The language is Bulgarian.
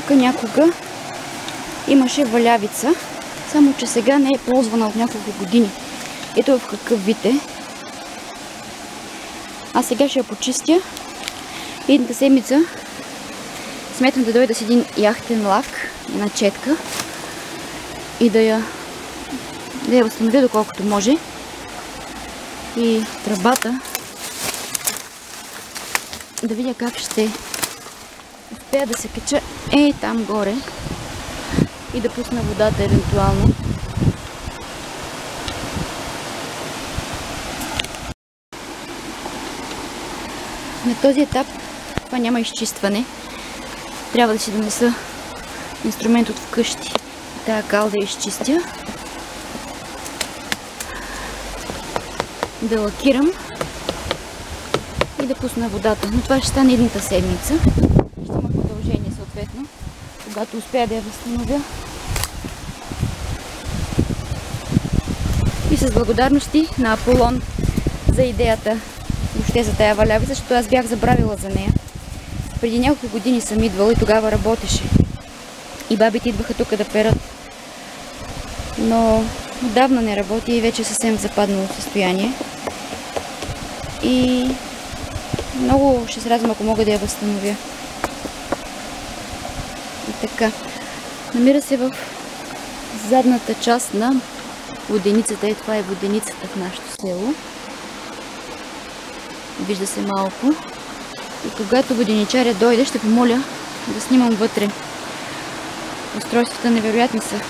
тук някога имаше валявица, само че сега не е ползвана от няколко години. Ето в какъв вид е. Аз сега ще я почистя. Идната седмица сметам да дойда с един яхтен лак, една четка и да я възстановя доколкото може. И тръбата да видя как ще успея да се кача там горе и да пусна водата евентуално. На този етап това няма изчистване. Трябва да си донеса инструмент от вкъщи. Тая кал да я изчистя. Да лакирам и да пусна водата. Но това ще стане едната седмица. Ще има продължение съответно, когато успея да я възстановя. И с благодарности на Аполон за идеята въобще за тая валявица, защото аз бях забравила за нея. Преди няколко години съм идвала и тогава работеше. И бабите идваха тук да перат. Но отдавна не работи и вече е съвсем в западнало състояние. И много ще се радвам, ако мога да я възстановя. И така. Намира се в задната част на воденицата. Това е воденицата в нашето село. Вижда се малко. И когато воденичаря дойде, ще помоля да снимам вътре. Устройствата невероятни са.